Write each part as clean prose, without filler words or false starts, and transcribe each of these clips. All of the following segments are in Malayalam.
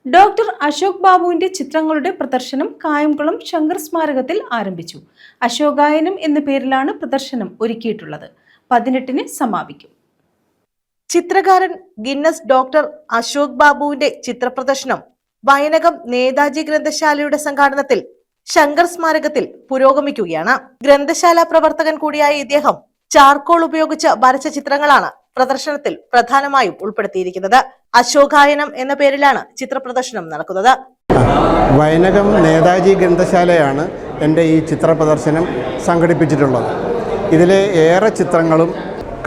ഡോക്ടർ അശോക് ബാബുവിന്റെ ചിത്രങ്ങളുടെ പ്രദർശനം കായംകുളം ശങ്കർ സ്മാരകത്തിൽ ആരംഭിച്ചു. അശോകായനം എന്ന പേരിലാണ് പ്രദർശനം ഒരുക്കിയിട്ടുള്ളത്. 18-ന് സമാപിക്കും. ചിത്രകാരൻ ഗിന്നസ് ഡോക്ടർ അശോക് ബാബുവിന്റെ ചിത്രപ്രദർശനം വയനകം നേതാജി ഗ്രന്ഥശാലയുടെ സംഘാടനത്തിൽ ശങ്കർ സ്മാരകത്തിൽ പുരോഗമിക്കുകയാണ്. ഗ്രന്ഥശാല പ്രവർത്തകൻ കൂടിയായ ഇദ്ദേഹം ചാർക്കോൾ ഉപയോഗിച്ച് വരച്ച ചിത്രങ്ങളാണ് പ്രദർശനത്തിൽ പ്രധാനമായും ഉൾപ്പെടുത്തിയിരിക്കുന്നത്. അശോകായനം എന്ന പേരിലാണ് ചിത്രപ്രദർശനം നടക്കുന്നത്. വയനകം നേതാജി ഗ്രന്ഥശാലയാണ് എൻ്റെ ഈ ചിത്ര പ്രദർശനം സംഘടിപ്പിച്ചിട്ടുള്ളത്. ഇതിലെ ഏറെ ചിത്രങ്ങളും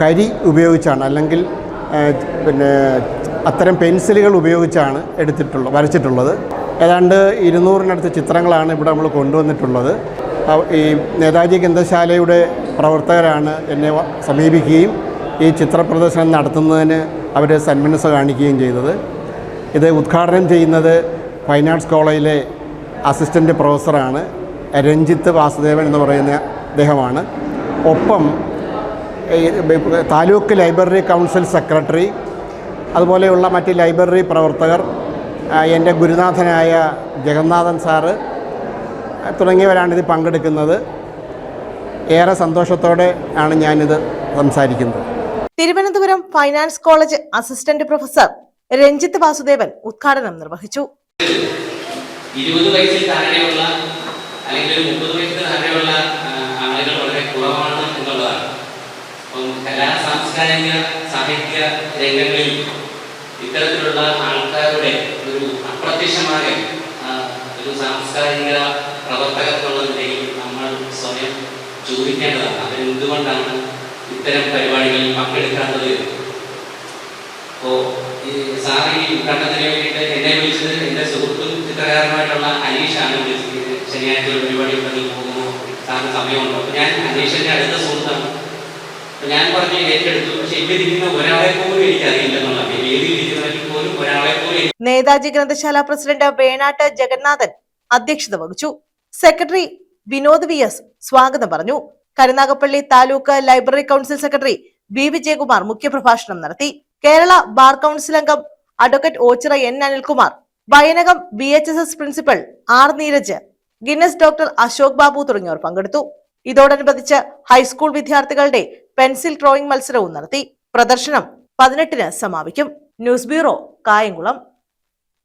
കരി ഉപയോഗിച്ചാണ്, അല്ലെങ്കിൽ അത്തരം പെൻസിലുകൾ ഉപയോഗിച്ചാണ് വരച്ചിട്ടുള്ളത്. ഏതാണ്ട് 200-നടുത്ത് ചിത്രങ്ങളാണ് ഇവിടെ നമ്മൾ കൊണ്ടുവന്നിട്ടുള്ളത്. ഈ നേതാജി ഗ്രന്ഥശാലയുടെ പ്രവർത്തകരാണ് എന്നെ സമീപിക്കുകയും ഈ ചിത്ര പ്രദർശനം നടത്തുന്നതിന് അവർ സന്മനസ് കാണിക്കുകയും ചെയ്തത്. ഇത് ഉദ്ഘാടനം ചെയ്യുന്നത് ഫൈൻ ആർട്സ് കോളേജിലെ അസിസ്റ്റൻ്റ് പ്രൊഫസറാണ് രഞ്ജിത്ത് വാസുദേവൻ എന്ന് പറയുന്ന അദ്ദേഹമാണ്. ഒപ്പം താലൂക്ക് ലൈബ്രറി കൗൺസിൽ സെക്രട്ടറി, അതുപോലെയുള്ള മറ്റ് ലൈബ്രറി പ്രവർത്തകർ, എൻ്റെ ഗുരുനാഥനായ ജഗന്നാഥൻ സാറ് തുടങ്ങിയവരാണ് ഇത് പങ്കെടുക്കുന്നത്. ഏറെ സന്തോഷത്തോടെ ആണ് ഞാനിത് സംസാരിക്കുന്നത്. Thiruvananthapuram finance college assistant professor Ranjith Vasudevan ഉദ്ഘാടനം നിർവഹിച്ചു. 20 വയസ്സിൽ താഴെയുള്ള അല്ലെങ്കിൽ 30 വയസ്സിൽ താഴെയുള്ള ആളുകൾ വളരെ കുറവാണ് എന്നുള്ളതാണ്. അപ്പം കലാ സാംസ്കാരിക സാഹിത്യ രംഗങ്ങളിൽ ഇത്തരത്തിലുള്ള ആൾക്കാരുടെ ഒരു അപ്രത്യക്ഷമായ ഒരു സാംസ്കാരിക പ്രവർത്തകർ എന്നുള്ള നിലയിൽ നമ്മൾ സ്വയം ചോദിക്കേണ്ടതാണ്. അവരെന്തുകൊണ്ടാണ് ഇത്തരം പരിപാടികളിൽ പങ്കെടുക്കാത്തത്? അപ്പോൾ ഈ സാറ് ഈ ഉദ്ഘാടനത്തിന് വേണ്ടിയിട്ട് എന്നെ വിളിച്ചത് എൻ്റെ സുഹൃത്തും ചിത്രകാരനുമായിട്ടുള്ള അനീഷാണ് വിളിച്ചത്. ശനിയാഴ്ച ഒരു പരിപാടി ഉണ്ടെങ്കിൽ പോകുമ്പോൾ സാറിന് സമയമുണ്ടോ? അപ്പോൾ ഞാൻ അനീഷിൻ്റെ അടുത്ത സുഹൃത്താണ്. അപ്പോൾ ഞാൻ പറഞ്ഞ് ഏറ്റെടുത്തു. പക്ഷെ ഇവിടെ ഇരിക്കുന്ന ഒരാളെ പോലും എനിക്കറിയില്ലെന്നുള്ളതാണ്. വേദിയിൽ ഇരിക്കുന്നവരിൽ പോലും ഒരാളെ പോലും. നേതാജി ഗ്രന്ഥശാല പ്രസിഡന്റ് വേണാട്ട് ജഗന്നാഥൻ അധ്യക്ഷത വഹിച്ചു. സെക്രട്ടറി വിനോദ് VS സ്വാഗതം പറഞ്ഞു. Karunagappally taluk library council secretary B Vijayakumar മുഖ്യപ്രഭാഷണം നടത്തി. കേരള ബാർ കൗൺസിൽ അംഗം advocate Ochira N Anilkumar, Vayanakam VHSS principal R Neeraj, Guinness doctor Ashok Babu തുടങ്ങിയവർ പങ്കെടുത്തു. ഇതോടനുബന്ധിച്ച് ഹൈസ്കൂൾ വിദ്യാർത്ഥികളുടെ പെൻസിൽ ഡ്രോയിങ് മത്സരവും നടത്തി. പ്രദർശനം 18-ന് സമാപിക്കും. News bureau, Kayamkulam.